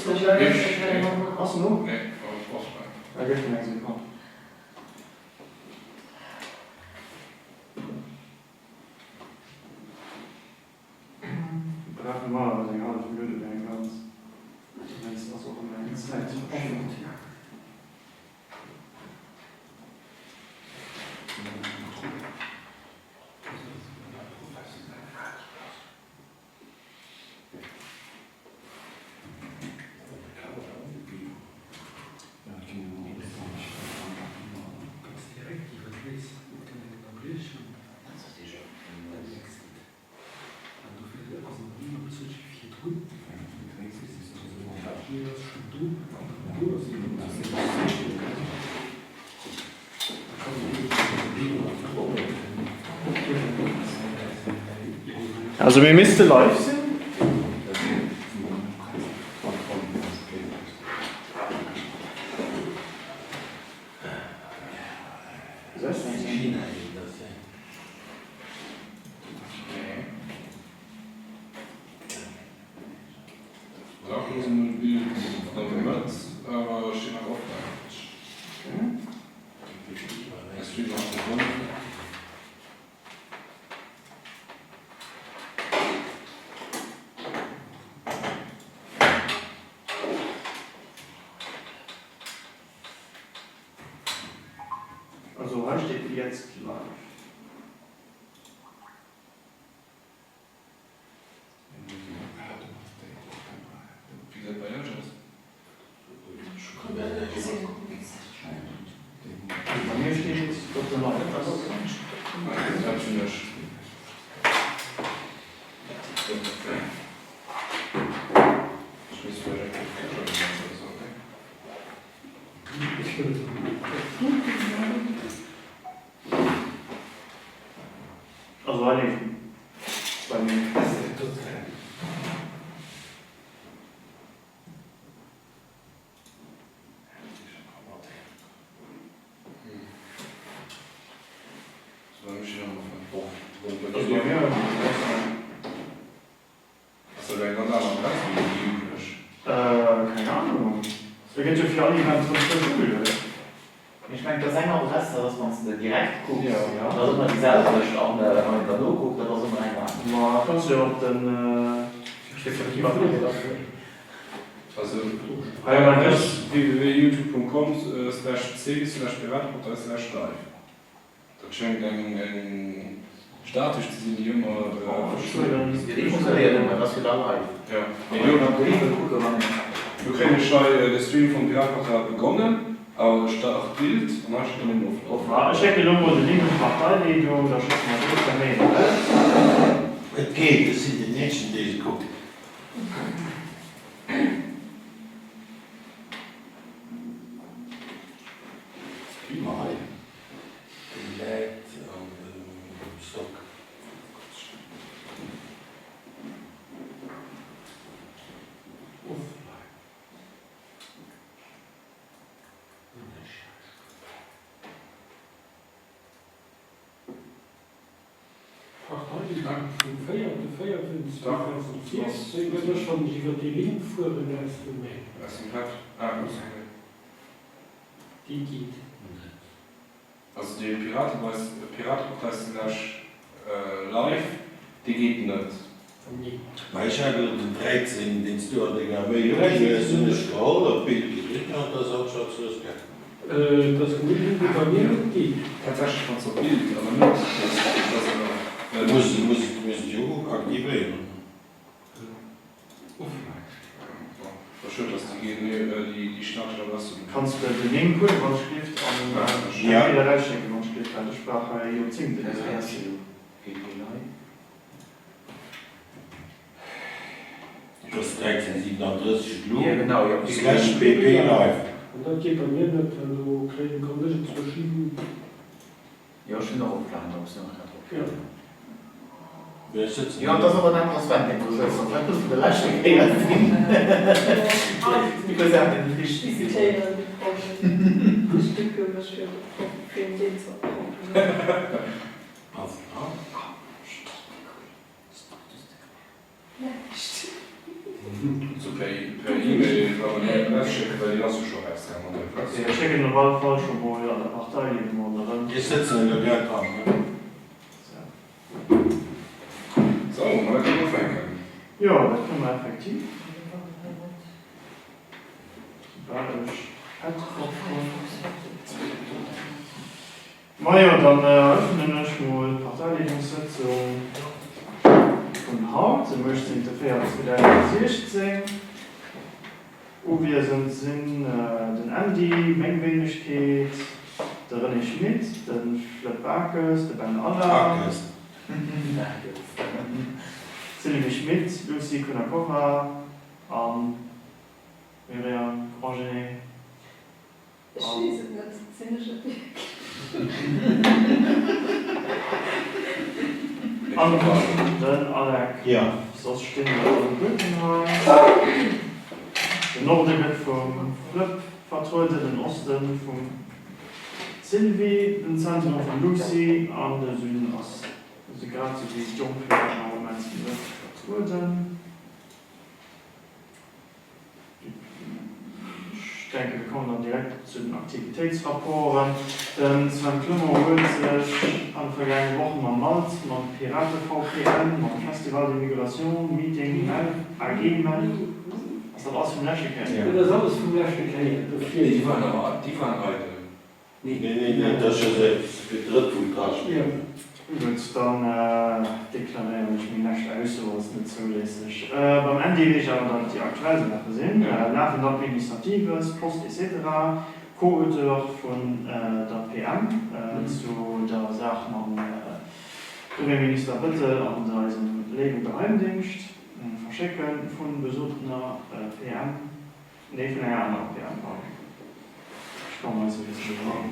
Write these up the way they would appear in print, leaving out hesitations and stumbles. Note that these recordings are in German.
Hast du noch? Nee, aber ich brauch's mal. Ja, geht mir nicht so. Brauchen wir mal, also ja, das würde dann ganz. Wenn es das auch in der Zeit zu offen ist. Also wir müssten live sein. Sachen sind wie März, aber steht noch offline. Es steht noch drin. Also heute steht jetzt live. Wie gesagt, bei Judges. Bei mir steht jetzt Dr. Live. Nein, das hat schon nicht. Ich weiß vielleicht nicht, Also eigentlich bei mir. Das war mich noch mal Also bei mir. Hast du deinen ganz anderen Platz wie üblich? Keine Ahnung. Da geht ja für alle ganz von der Schule. Ich meine, das ist eine Adresse, dass man es direkt guckt. Ja. Da ist man dieselbe, auch wenn man da nur guckt, da ist man einfach. Maar kannst du ja auch dann. Also, Ja, das www.youtube.com/c/pirat.live. Das scheint ein Status zu sein, die immer. Ich muss erleben, was wir da live. Ja. Wir Wir können schon den Stream von Piratportal begonnen, aber statt Bild, und dann steht dann auf. Ich denke, nur mal die linke Partei, die du da schaust, mal das daneben. Het geht, das sind die nächsten, die ich gucke. Prima, hè? Die lijkt aan de stok. Van die link voor de rest mee. Das ist ein Blatt. Die geht. Also die Piratenportal live, die geht nicht. Nee. Maar ich habe den 13, den du an der Armee, so eine Strahl, ein Bild gekriegt und das hat schon so gesagt. Das Grüne bei mir geht. Tatsächlich von so Bild, aber nicht. Muss ich auch aktivieren. Schön, dass die Stadt oder was. Kannst du den Link kurz Handschrift an der Rechtschreibung Handschrift an der Sprache Jozing, das erste. Das 13, 37 Blut. Ja, genau, ja. Slash PP live. Und dann geht bei mir nicht, wenn du kleine Conditions verschieben. Ja, schon noch aufgeladen, ob es noch nicht Ja. Wer ist jetzt? Ja, das ist aber ein anderes Wendung. Du sollst noch etwas von der Leistung gehen. Because er hat den Fisch. Die Taylor die Stücke, was für den Dienst Auf, Ja, stimmt. So per E-Mail, aber nicht das schicken, weil die lassen schon extra mal Platz. Wir schicken den Wahlfall schon mal an der Partei jeden Monat. Die sitzen in der Geld dran. So, mal können wir fangen. Ja, das können wir effektiv. Maja, dann öffnen wir mal die Parteilegungssitzung von heute, am 18.04.2016. Wo wir sind den Andi, Mengwenigkeit, der René Schmidt, den Flip Barkes, der Ben Aller, Sylvie Schmidt, Lucy Kunakova, Miriam Grangé. Ich schließe nicht ziemlich Dann Alec, Ja. sonst stehen wir in Gültenheim. Den Norden wird vom Flip vertreut, den Osten von Sylvie, den Zentrum von Lucy und der Süden aus. Also gerade so die Jungfrau im Moment vertreten. Ich denke, wir kommen dann direkt zu den Aktivitätsrapporten. Sven Klümmer holt sich an vergangenen Wochen am Malz, mit Pirate VPN, mit Festival de Migration, Meeting, AG, was das alles vom Letzten kennt. Ja, das ist alles vom Letzten kennen. Die waren heute. Nee, das ist ja für Drittpunkt. Ja. Gut, dann deklariere ich mich nicht aus, was nicht zulässig. Beim Ende will ich aber dann die aktuellen Sachen sehen. Laufen Administratives, Post etc. Co-Autor von der PM zu der Sache am Premierminister Bitte an diesem Lego-Geheimdienst. Verschicken von besuchter PM. Nee, von einer anderen PM. Ich komme mal so ein bisschen sagen.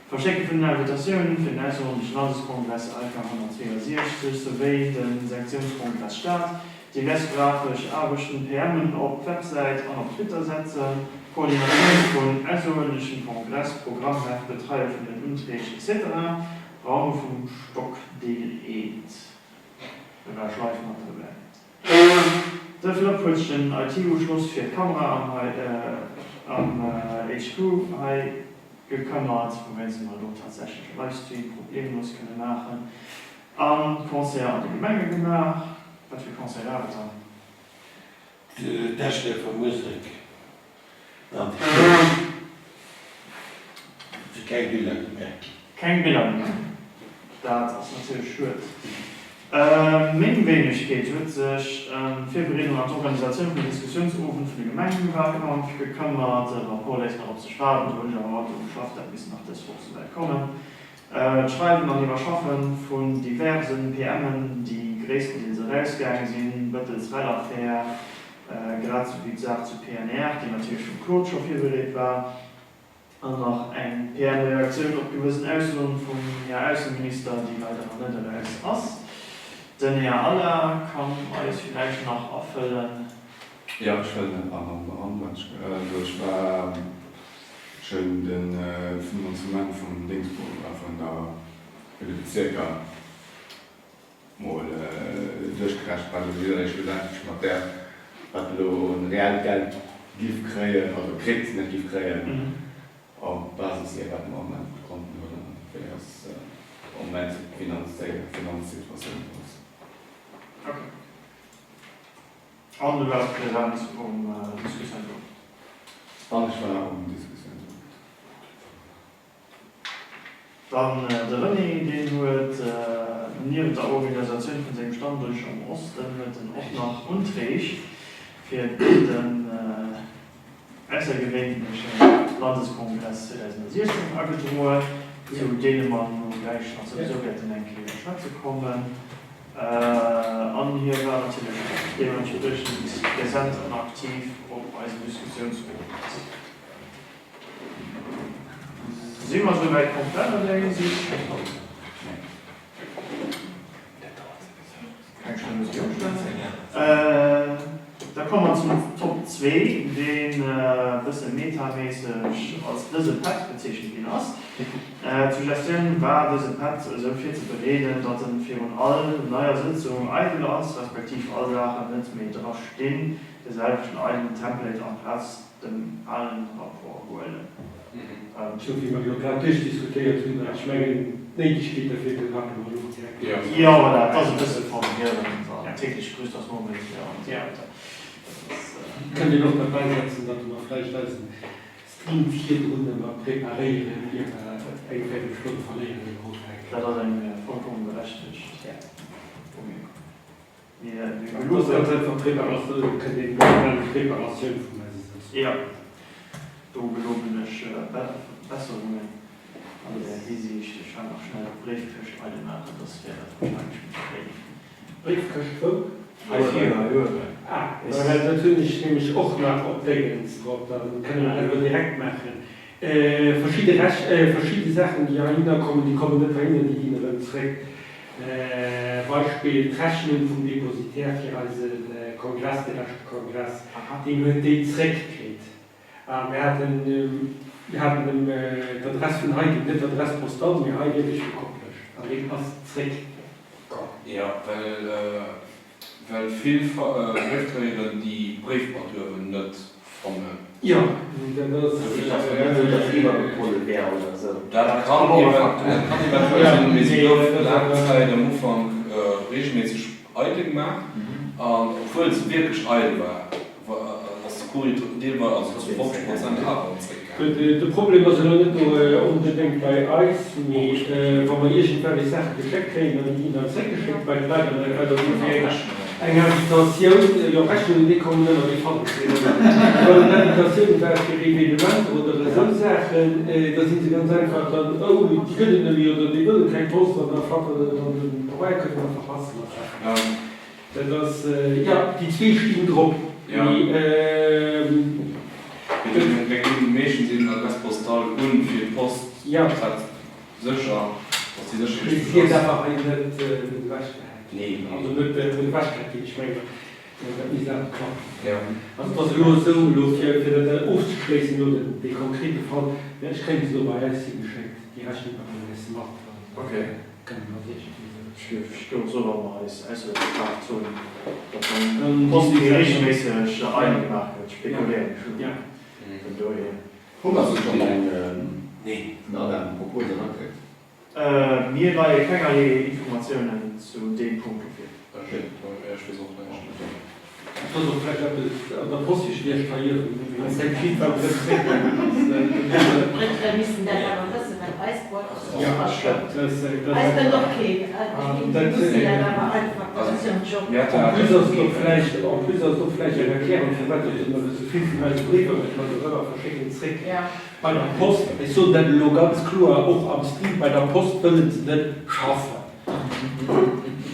Verschicken von der Invitation für den Nationalen Landeskongress Alka 162 sowie den Sektionskongress Stadt, die lesgrafisch arbeiten PM auf Website und auf Twitter setzen, Koordination von außerordentlichen Kongress, Programmheft, betreffenden Unterricht etc. Raum vom Stock.de. Da schleifen wir dabei. Der Flip hat den IT-Schluss für die Kamera am HQ gekümmert, wenn sie mal dort tatsächlich Livestream problemlos können machen. Konzert an die Gemeinde gemacht. Was für Konzert haben wir? Die Teste von Musik. Kein Bilder gemerkt. Kein Bilder mehr. Das ist natürlich schön. Mengenwenigkeit wird sich Februar an die Organisation von Diskussionsofen für die Gemeindewahlkampf gekümmert, Rapportleiter auf sich warten, und der Ort geschafft hat, bis nach das Hochsweit kommen. Schreiben an die Überschaffen von diversen PMen, die größten diese rausgegangen sind, mittels Relafair, gerade so wie gesagt zu PNR, die natürlich von Claude schon viel berät war. Und noch eine PN-Reaktion auf gewissen Aussagen vom Außenminister, die leider noch nicht raus ist. Denn ja, alle kann euch vielleicht noch auffüllen. Ja, ich will den anderen beantworten. Ich war schon den Finanzament vom Dingsburg von der Bezirka mal durchgerechnet, weil ich gedacht ich mal der hat ein Realgeld Gift kriegen, also kriegt nicht Gift kriegen. Auf Basis ihrer Moment konnten oder für das Moment Finanzsituation ist. Okay. Und du warst präsent Diskussion. Ich war Diskussion. Dann der René, den wird neben der Organisation von seinem Stammtisch am Osten mit den auch nach Utrecht für den außergewöhnlichen Landeskongress 2016 Agentur, zu denen man gleich noch sowieso wird in den Schweiz kommen. Und hier war natürlich dementsprechend präsent und aktiv auf einem Diskussionsgruppe. Sind wir soweit komplett an der Hinsicht? Kein schlimmes Umstand. Da kommen wir zum Top 2, den ein bisschen metamäßig als diese Pad bezeichnet ist. Suggestion war diese Pad so viel zu bereden, dass in für allen neuer Sitzungen eitel ist, respektive alle Sachen nicht mehr drauf stehen, deshalb schon einen Template am Platz, dem allen Rapport wollen. So wie man ja gerade durchdiskutiert und ich meine, nicht steht dafür gehabt, aber Ja, aber das ist ein bisschen von mir, täglich grüßt das Moment, ja, und so weiter. ich kann dir noch mal beisetzen, dass du noch vielleicht als Stream 4 Runde mal präparieren, wie eine Viertelstunde verlieren im Großteil. Das ist ein vollkommen berechtigt. Ja. Wir Du hast ganz einfach Präparation, kann den Präparation von mir setzen. ja, du geloben ich Besserungen. Also der Riesig scheint auch schnell Brieffisch bei den machen, das wäre wahrscheinlich ein Briefkasten? Ist- Das natürlich nämlich auch nach Updates drauf, dann können wir einfach direkt machen. Verschiedene Sachen, die reinkommen, die kommen nicht rein, die gehen dann zurück. Beispiel Rechnung vom Depositär für also Kongress, der erste Kongress, den wir den zurückkriegt. Wir hatten die Adresse von heute, nicht die Adresse postal, wir haben eigentlich gekoppelt. Aber den passt zurück. Ja, weil viele Briefträger die Briefpapiere nicht formeln. Ja, Also, dass lieber gekoppelt wäre oder so. Da kann eventuell mit Langzeit am Anfang regelmäßig eilig machen, obwohl es wirklich eilig war, was die Kurie war, also zu 50% Arbeit. das Problem ist ja nicht nur unbedingt bei Eis, wenn wir irgendwann die Sachen geschickt kriegen, dann die dann zurückgeschickt bei den Leuten, dann kann das ungefähr eine Agitation, ja, Rechnungen, die kommen immer die Pfanne. Weil eine Agitation wäre für Evenement oder so Sachen, da sind sie ganz einfach dann, oh, die können nicht oder die wollen kein Post, und dann vorbei können wir verpassen. Denn das, ja, die zwei stehen drauf. Ja. Die, Wegen Menschen sind das Postal und für Post ja, hat sicher, dass die sicher das geht aber eigentlich nicht mit Waschkeit. Nee, Also mit Waschkeit, ich meine, wie gesagt, klar. ja. Also das ist nur so, für den aufzuschließen, nur den konkreten Fall, ja, ich kann die so bei IC geschenkt, die Rechnung bei mir ist gemacht. Okay. Kann man sich Ich glaube, so war es. Also, man muss die regelmäßig einig machen, spekulieren. Ja. Hast du schon ein Nee. Proposal angekriegt? Mir leider keine Informationen zu dem Punkt. Okay, ich versuche nicht. Das ist vielleicht an der Post schwer verlieren. Das ist ein Feedback, das ist Wir müssen dann aber wissen, wenn Eisbrot ist, ja, das stimmt. Eis bin doch okay. Das ist dann aber einfach, das ist ja ein Job. Ja, Plus hast du vielleicht eine Erklärung für was du so viel als Briefe mit man selber verschicken Trick. Ja. Bei der Post ist so dann ganz klar auch am Stil bei der Post wollen sie nicht schaffen.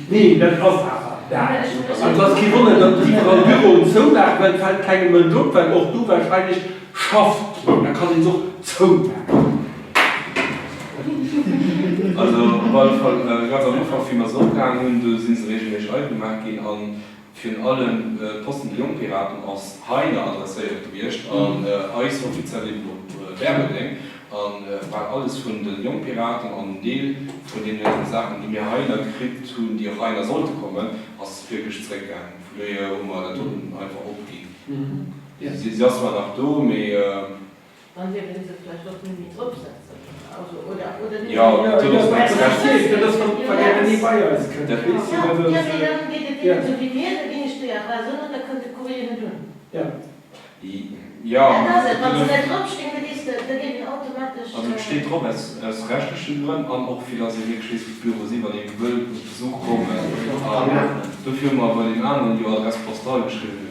Nee, das ist auch. Ja. Also das ist Wunder, dass die Frau Büro und so nach, weil es halt keine mehr Job, weil auch du wahrscheinlich schaffst. Dann kann sie so zu. Also, weil von ganz am Anfang, wie wir so gegangen sind sie regelmäßig allgemacht gehen an für allen Posten die Jungpiraten aus Heine adressiert wird, an Eis offiziell im Werbeding, war alles von den Jungpiraten an Deal von den Sachen, die mir Heine kriegt, tun, die auch Heine sollte kommen, als wirklich zurückgegangen. Früher, man einfach aufgehen. Sie ist zwar nach da, aber Dann werden sie vielleicht doch nicht draufsetzen. Also, oder nicht. Ja, das vergeben nie bei uns. Ja, dann geht es so wie mir, da bin ich ja, sondern da könnte Kurier nicht tun. Ja. ja. Das ist, wenn sie da draufstehen, da geht automatisch. Also steht drauf, es rechtlich drin, und auch viele sind wirklich Büro, sie bei den Besuch kommen. Dafür mal bei den anderen, die Adresse postal geschrieben,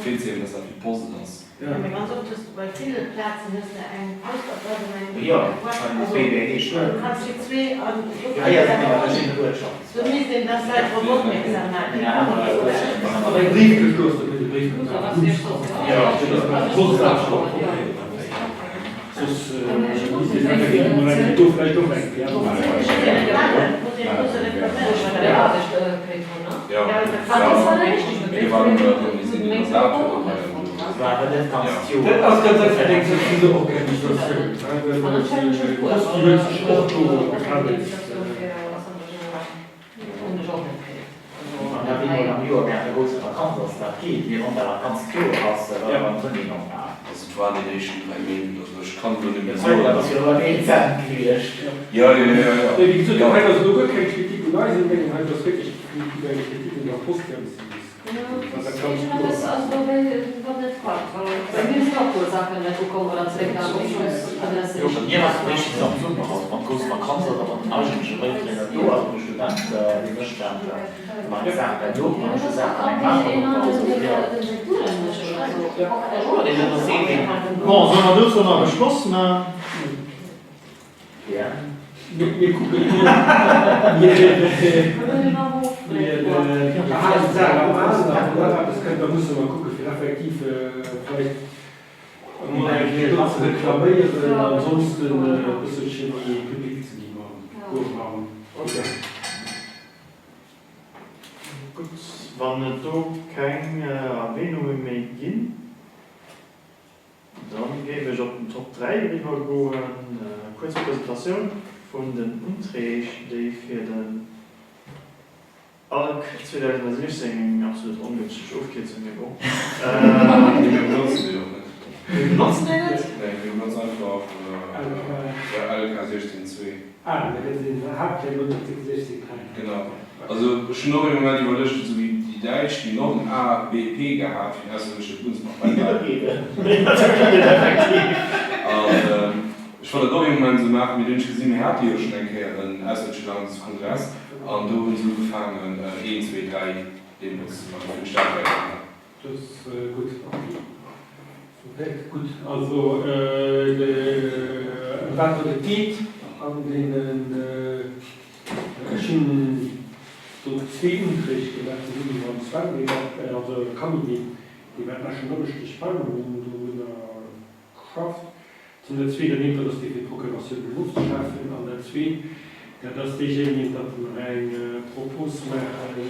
für sehen, dass das die Post ist. Ja, mir ganz oft ist bei vielen Plätzen ist ein Postaufnahme. Ja, ein BWG schon. Du kannst die zwei an. Ja, das ist aber verschiedene Workshops. Du musst den das Leid aufmerksam machen. Aber ein Brief gestoßen mit dem Brief. Ja, das ist ein Postabschluss. Das ist vielleicht doch ein Ja, wir waren organisiert in der Saat, aber das kannst du. Das ist ganz einfach, denke ich, diese Organisation. Und da bin ich am Jahr während der großen Vakanz, das geht, wir haben da Vakanz klar, was wir drin noch haben. Also es waren die nächsten 3 Minuten, also ich kann nur nicht mehr Jetzt wollen wir, dass wir aber nicht sagen, Ja. Wie gesagt, da hat das nur keine Kritik und Weise, wenn man das wirklich eine Kritik in der Post ist. Mir was richtig am Sommer aus, man kurz Vakanz oder man ausschließlich Trainer, du als Student, die Bestand, man sagt, du hast gesagt, Bon, sollen wir das noch beschlossen? ja. Wir gucken da muss man gucken, wie effektiv vielleicht reklamieren, ansonsten ein bisschen die Publik zu machen. Okay. Gut, wenn du keine Erwähnungen mehr gibt, dann gebe ich auf den Top 3 rüber eine kurze Präsentation von den Anträgen, die für den ALK 2016 absolut ungünstig aufgezogen haben. Wir benutzen die auch nicht. Wir benutzen den nicht? Nein, wir benutzen einfach der ALK 16.2. Der hat ja nur 60 Genau. Also schon noch im Moment überlegt, so wie die Deutsch, die noch ein A, B, P gehabt, die erste Bundesmacht. Ich wollte doch im Moment so machen, wie den ich gesehen habe, hier schon einen ersten Kongress. Und da haben sie gefangen, 1, 2, 3, den muss man für den Start weitermachen. Das ist gut. Okay, gut. Also, was der geht an den so Zwiebelkrieg gedacht, also kann die werden schon spannend, wenn du in der Kraft. Zum Zweiten nimmt das die Prokuration bewusst schaffen, an der Zweiten, dass diejenigen ein Propos machen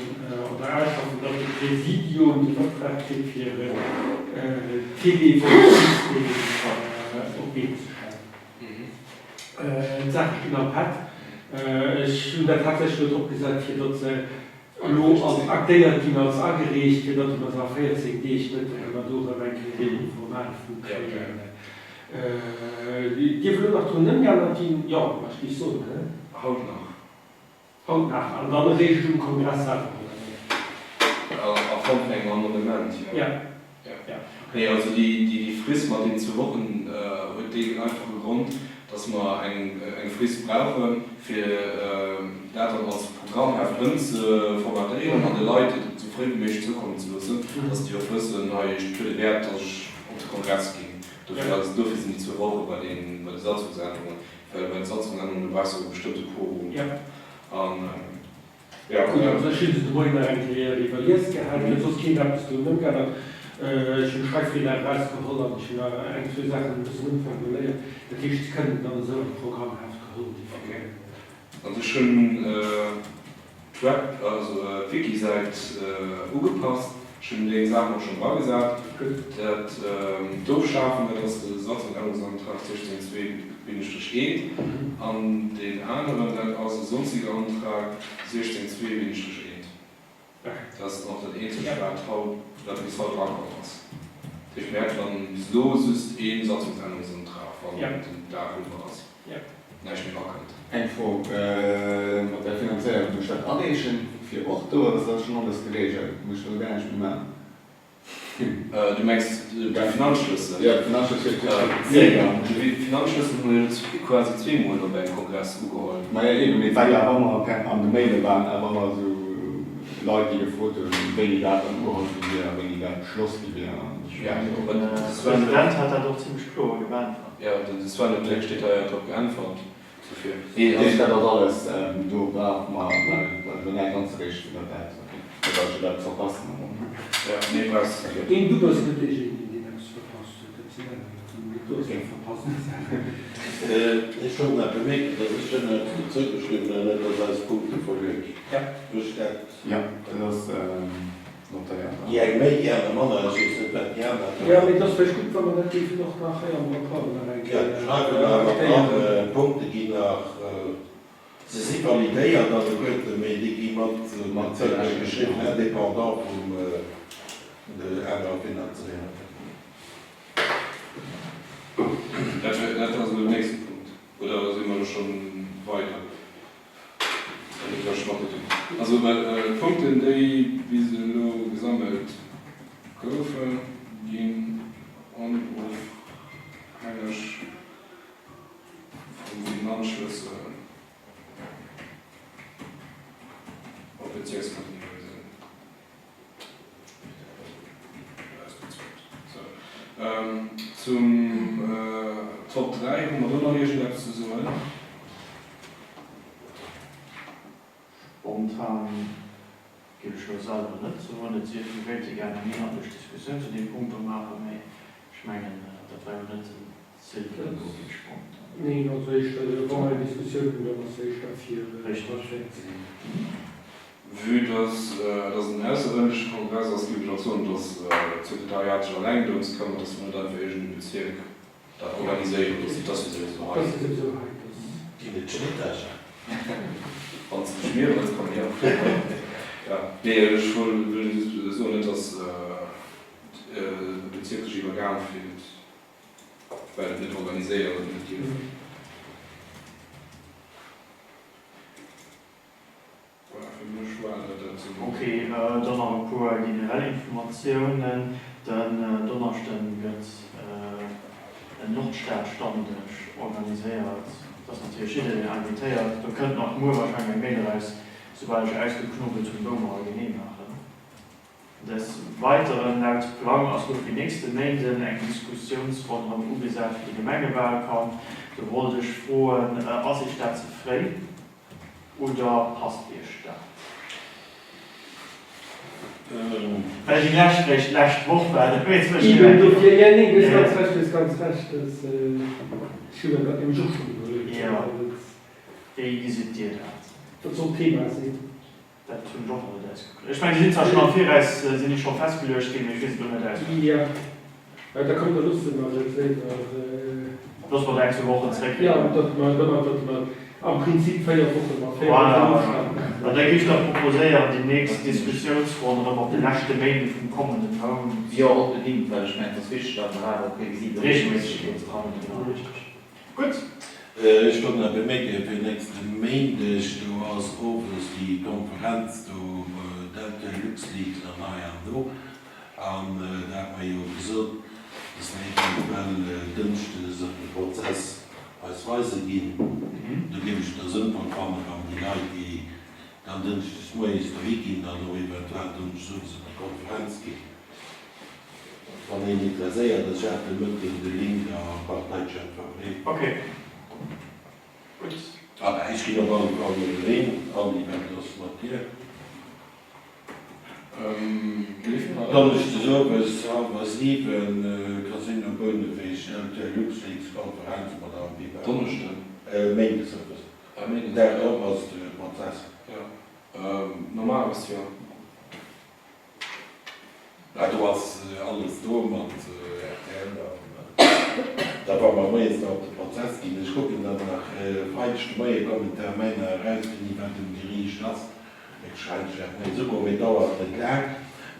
oder einfach das Präsidium die Auftrag gibt, ihre Telefonsystem zu schreiben. Sache genau hat. Ich habe tatsächlich auch gesagt, hier dort als Akteure, die man als angeregt, hier dort man sagt, 14, die ich mit Ecuador reingehe, formal die will noch tun, ja, was ich so, ne? Haut nach. Haut nach, und dann rede ich im Kongress ab. Auf ein Monument, ja. Nee, also die Frist mal den 2 Wochen mit dem einfachen Grund, dass wir eine Frist brauchen für das als Programm zu formatieren und die Leute zufrieden mich zukommen zu lassen, dass die auf wissen, ich würde Wert, dass ich auf den Kongress gehe. Dafür sind die 2 Wochen bei den Satzungsänderungen, weil bei den Satzungsänderungen war es so bestimmte Quorum. Ja. Ja, gut, also verschiedene Gründe eigentlich rivaliert gehalten, sonst Kinder bist du nicht gerne. Ich habe Schreibfehler rausgeholt, ich habe ein, 2 Sachen ein bisschen umformuliert. Ich kann dann so ein Programm geholt. Also schon Trap, also Wiki seit angepasst. Schon den Sachen auch schon mal gesagt, dass durchschaffen wir, dass der Satzungsänderungsantrag 16.2 steht, an den anderen dann aus dem sonstigen Antrag 16.2 steht. Das ist noch das einzige Haut, das bis heute rankommt. Ich merke dann, so ist ein Satzungsänderungsantrag von den darüber aus. Ja. Nein, ich bin auch nicht. Info, mit der Finanzierung durch das Anlegen für 8 Uhr, das ist schon alles geregelt. Musst du gar nicht mehr machen. Du meinst die Finanzschlüssel? Ja, Finanzschlüssel. Die Finanzschlüssel haben wir quasi 2 Monate beim Kongress geholt. Eben, ich war ja auch mal an der Mail waren, aber mal so Leute, die Fotos, weniger an Uhr, weniger Schluss, die wir. Ja, das Präsident hat er doch ziemlich klar geantwortet. Ja, das war der Blick, steht da ja doch geantwortet. Ich habe das alles, du brauchst mal, wenn er ganz richtig wird, das soll ich das verpassen. Ja, nee, was? Du bist natürlich in den verpasst. Du hast ihn verpasst. Ich habe mal bemerkt, das ist schon zurückgeschrieben, dass als Punkte vorliegt. Ja. Bestärkt. Ja, das notiert. Ja, ich meine, ja, der Mann ist jetzt nicht mehr gerne. Ja, aber das wäre gut, wenn man natürlich noch nachher am Lokal Ja, schreiben wir aber Punkte, die nach sie sind validiert, dann wird jemand geschrieben, indépendant von der Finanzierung. Das ist also der nächste Punkt. Oder sind wir schon weiter? Also Punkte, die wie sie nur gesammelt kaufen, gehen und auf einer Finanzschlüssel auf Bezirkskandidaten sind. So. Zum Top 3 haben wir noch hier schon etwas zu sagen. Spontan gebe ich schon selber nicht, so wollen jetzt die Welt gerne mehr durch Diskussion zu dem Punkt machen, aber ich meine, das war nicht sinnvoll spontan. Nee, also ich war eine Diskussion über was ich dafür Wie das ein erster öffentlicher Kongress ausgibt, also das Sekretariat schon allein und das kann man das nur dann für irgendeinen Bezirk da organisieren, das ist so Das heißt. ist so halt. Die mit Schnitttasche. Und es ist schwierig, das kommt ja auch. Ja, nee, ich will so nicht, dass bezirkliche Organ fehlt, weil nicht organisiert und nicht hier. Okay, dann noch ein paar generelle Informationen. Dann Donnerstag wird ein Nordstadtstand organisiert. Das ist natürlich jeder invitiert. Da könnte noch nur wahrscheinlich ein Mail raus, sobald ich ausgeknobelt zum Dom original mache. Des Weiteren laut Plan also für die nächste Mail eine Diskussionsrunde am UBSA für die Gemengewahlkampf. Da wollte ich fragen, ist ich dazu frei oder passt ihr Stadt? Weil die Nächte recht hoch werden. Diejenigen ist ganz recht, ist ganz recht. Ich habe gerade im Job überlegt. Ja. Wie visitiert hat. Das so ein Thema sind. Das tun doch aber das. Ich meine, die sind zwar schon auf 4 Reis, sind nicht schon festgelöscht, gegen ich weiß nicht, wie das ist. Ja. Da kommt der Lust immer, das sehen. Das war nächste Woche zurück. Ja, das man am Prinzip 4 Wochen mal Und da gibt es noch proposiert, die nächste Diskussionsrunde, aber die letzte Mail vom kommenden Tag. Ja, unbedingt, weil ich meine, das ist dann gerade prävisible. Richtig, richtig. Gut. Ich würde noch bemerken, für die nächste Montag, du hast oben die Konferenz, du Delta LuxLeaks an Bayern, und da hat man ja gesagt, dass wir eventuell dünstig ist, der Prozess als Weise gehen. Da gebe ich den Sinn von die Leute, die dann dünstig das Neue gehen, dann auch eventuell dünstig zu der Konferenz gehen. Von den Interessiert, das ist mit in der linken Parteichef vertreten. Okay. Gut. Aber ich gehe noch mal reden, aber ich werde das markieren. Dann ist es so, was eben Casino Bundeswehr stellt, der LuxLeaks-Konferenz mit der BIPA. Donnerstag. Maingeservice. Der auch als Prozess. Ja. Normal ist ja. Ja, du hast alles durch und da war man meist auf den Prozess gehen. Ich gucke dann nach falschen neue Kommentare raus, wenn jemand im Gericht ist. Ich schreibe nicht so gut, wie dauert nicht lang.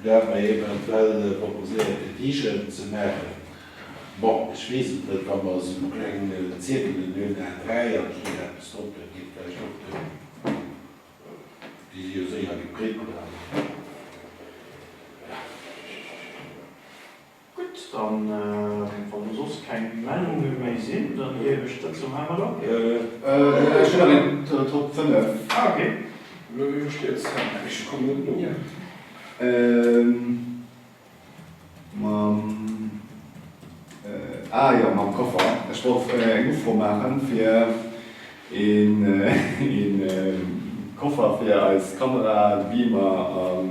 Da hat man eventuell proposiert, ein T-Shirt zu machen. Bon, ich weiß nicht, wenn man so einen kleinen Zirkel in der 3 und so etwas drauf gibt, vielleicht auch die sie sehr geprägt haben. Gut, dann, wenn sonst keine Meldungen mehr sind, dann gebe ich das zum Hammerlock. Ich bin an den Top 5. Ah, okay. Wie steht es? Ich komme mit nur. Ja, mein Koffer. Ich wollte einen Info machen für einen Koffer für als Kamera, Beamer,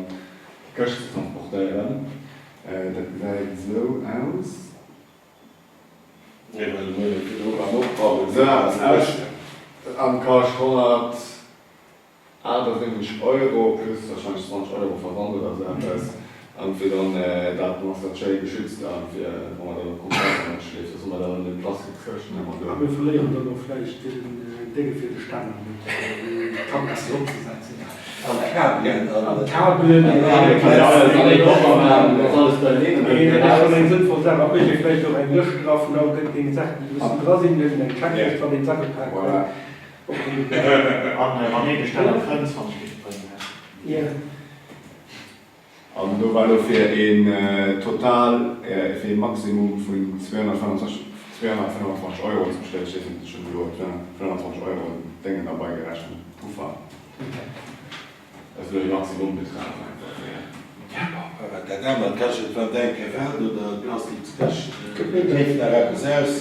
Köche zu transportieren. Das sieht so aus. Ja, weil wir am Aufbau So, am Cash 100 €, plus wahrscheinlich 20 € verwandelt, also etwas. Und für dann, da muss das schön geschützt werden, wenn man dann Kuchen schläft, dass man dann den Plastikflaschen immer Aber wir verlieren dann noch vielleicht Dinge für die Stangen mit Kameras umzusetzen. Kabel. Kabel, sinnvoll sein, aber ich vielleicht noch ein Löschen drauf und auch den Sachen, die müssen dran sind, den Check von den Sachen packen. An jeder Stelle 25 bringen. Ja. Und du war für ein total, für ein Maximum von 225 Euro zum Stellen steht schon über 225 Euro Dinge dabei gerechnet. Pufa. Das würde ich Maximum betragen einfach. Da kann man denken, Welt oder Plastikflaschen, trifft da etwas aus.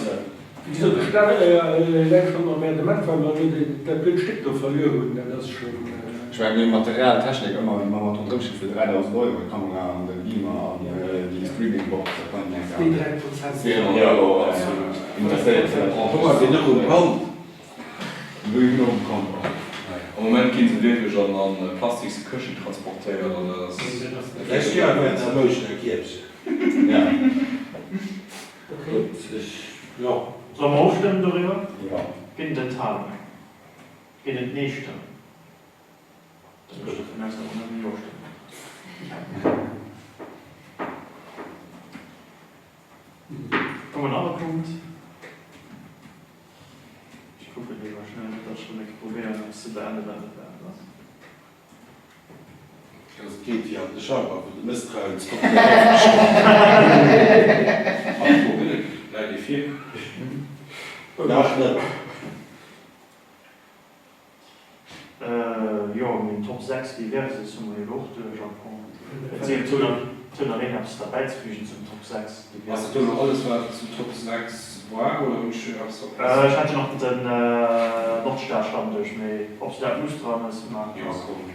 Wieso längst schon noch mehr der Mann, weil der Bild steckt doch verlieren, das ist schon... Ich meine, die Materialtechnik immer, wenn man drin steht für 3.000 Euro, die Kamera und der Beamer und die Streaming-Box, da kann man Die ja 3%. 400 Euro investiert. Guck mal, wie noch umkommt. Wie noch umkommt. Im Moment gehen sie wirklich schon an plastische Küchen transportieren. Oder Das ist ja ein emotional Kirbs. Ja. Gut, ja. Sollen wir aufstimmen darüber? Ja. In den Tagen. In den nächsten. Das würde ich erst noch nicht aufstimmen. Kommen wir noch einen Punkt. Ich gucke lieber schnell, das schon nicht probieren, das zu beenden werden. Das geht ja an der Schau, aber du misstrauens. Nein, die 4. Nachschnitt. Ja, mit Top 6 diverse zum Luft, Japon. Erzählt Tunnelin, ob es dabei zu fügen zum Top 6. Hast du noch alles, was zu Top 6 war oder wünsche du was? Ich hatte noch den Nordsternstand durch, ob es da Lust dran ist. Ja, komm.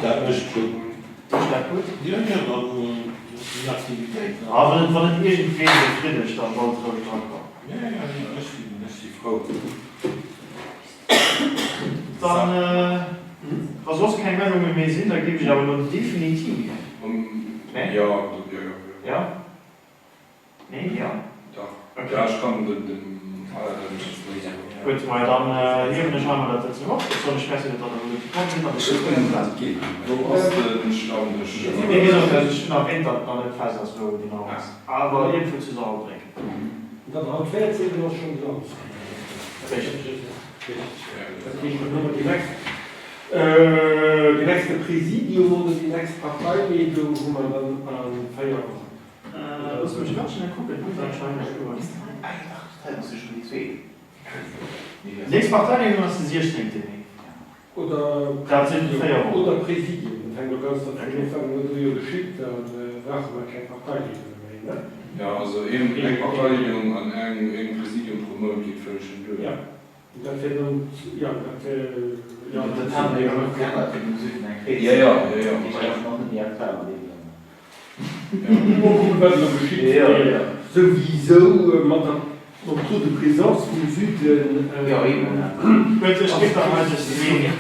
Das ist gut. Das ist gut. Ja, dann die Aktivität. Aber wenn es irgendwie befriedigt, dann sollte es dran kommen. Ja, das ist die Frau. Dann, was sonst keine Meldungen mehr sind, da gebe ich aber nur definitiv. Ja, ja. Ja? Nee, ja. Okay. Ja, ich kann den Gut, weil dann hier eine Schau das jetzt noch. Das soll ich schmecken, dass da Geht. Du hast den Stammtisch. Nee, wieso? Das ist schon am Ende noch nicht fest, dass du genau hast. Aber jedenfalls zusammenbringen. Dann hat 14 noch schon raus. Richtig. Das kriegen wir nur die nächste Präsidium oder die nächste Parteimeldung, wo man dann an Feierabend. Das muss ich ganz schnell gucken. Das ist schon die 2. Nächste Parteimeldung ist die 16. Oder oder Präsidium. Dann hängt doch ganz davon ab, wo du geschickt hast, brauchen wir keine Parteimeldung mehr. Ne? Ja, also eben eine Parteimeldung an irgendein Präsidium promoten geht völlig schon durch. Ja. Das wird dann, ja, Das haben wir ja noch geändert in den Süden. Ja. Ich habe noch nie erklärt. Ja. Sowieso, man tut die Präsenz vom Süden. Ja, eben. Gut, ich gebe da mal das Leben.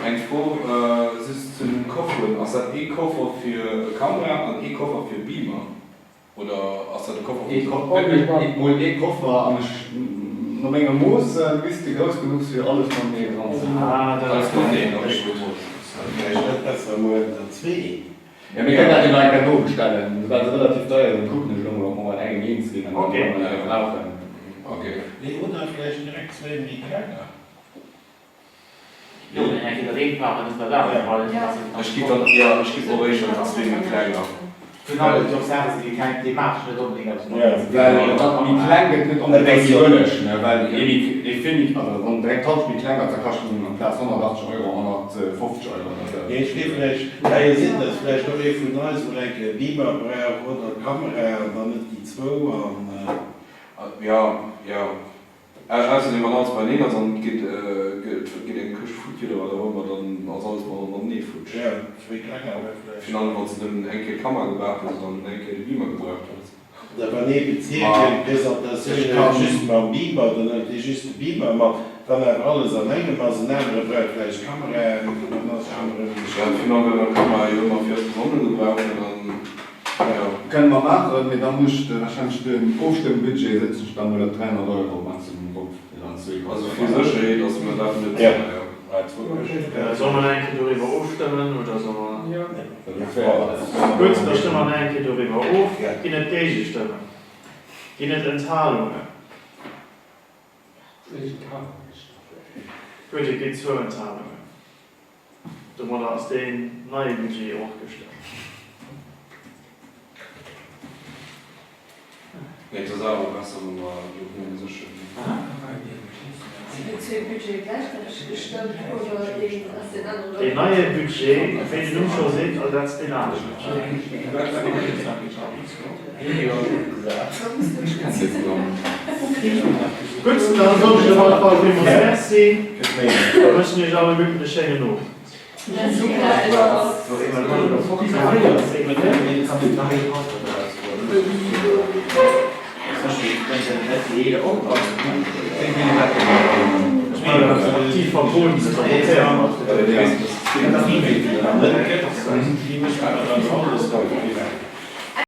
Ein Froh, es ist zu einem Koffer, also ein E-Koffer für Kamera und E-Koffer für Beamer. Oder hast du den Koffer? E-Koffer an eine Menge Moos, bist du groß genug für alles von mir dran. Das ist nicht, aber ich Das war nur der 2. Ja, wir können ja den Katalog bestellen. Das ist relativ teuer, dann gucken wir schon, ob wir einen eigenen Dienst kriegen. Okay. Okay. Nee, oder vielleicht direkt 2 in die Kleiner. Ja, wenn ich den Regenfahrer nicht da weil Ich gebe auch schon das Ding kleiner. Genau, ich auch sagen, die machst nicht unbedingt als Weil die Kleine geht nicht unbedingt die Wöllech, weil ich finde, also wenn direkt tauscht die Kleine, da kostet ein Platz 180 Euro, 150 Euro. Nee, ich stehe vielleicht, da sind das vielleicht noch von Neues, wo ich Beamer brauche oder Kamera und dann nicht die 2 und Ja. Also den man bei Lena, dann geht den Küchfutje oder wo man dann als alles mal noch nicht futsch. ja, 2 Kleiner vielleicht. Final hat sie den Enkel Kamera gebracht und dann Enkel Beamer gebracht hat. Da war nie Beziehung, Präsentation, just beim Beamer, dann ist just der Beamer, aber dann er alles an engem as närmere Breitfleisch Kamera kann man immer für Sonne gebrauchen. Können wir machen, mit dann muss wahrscheinlich den Aufstellenbudget setzen, dann oder 300 € Maximum drauf. Also für solche, dass man da mit Soll man eigentlich darüber aufstimmen oder soll man... Ja. Gut, da stimmen wir eigentlich darüber auf. In der Gegenstimmen. In den Enthalungen. Gut, hier geht es für Enthalungen. Da wurde aus dem neuen Budget auch gestellt. Nee, das ist auch was, aber so schön. Das neue Budget, wenn ihr nun schon seht, also das dynamische Gut, dann soll ich mal auf dem Modell sehen. Da müssen wir aber wirklich eine Schengen noch. Die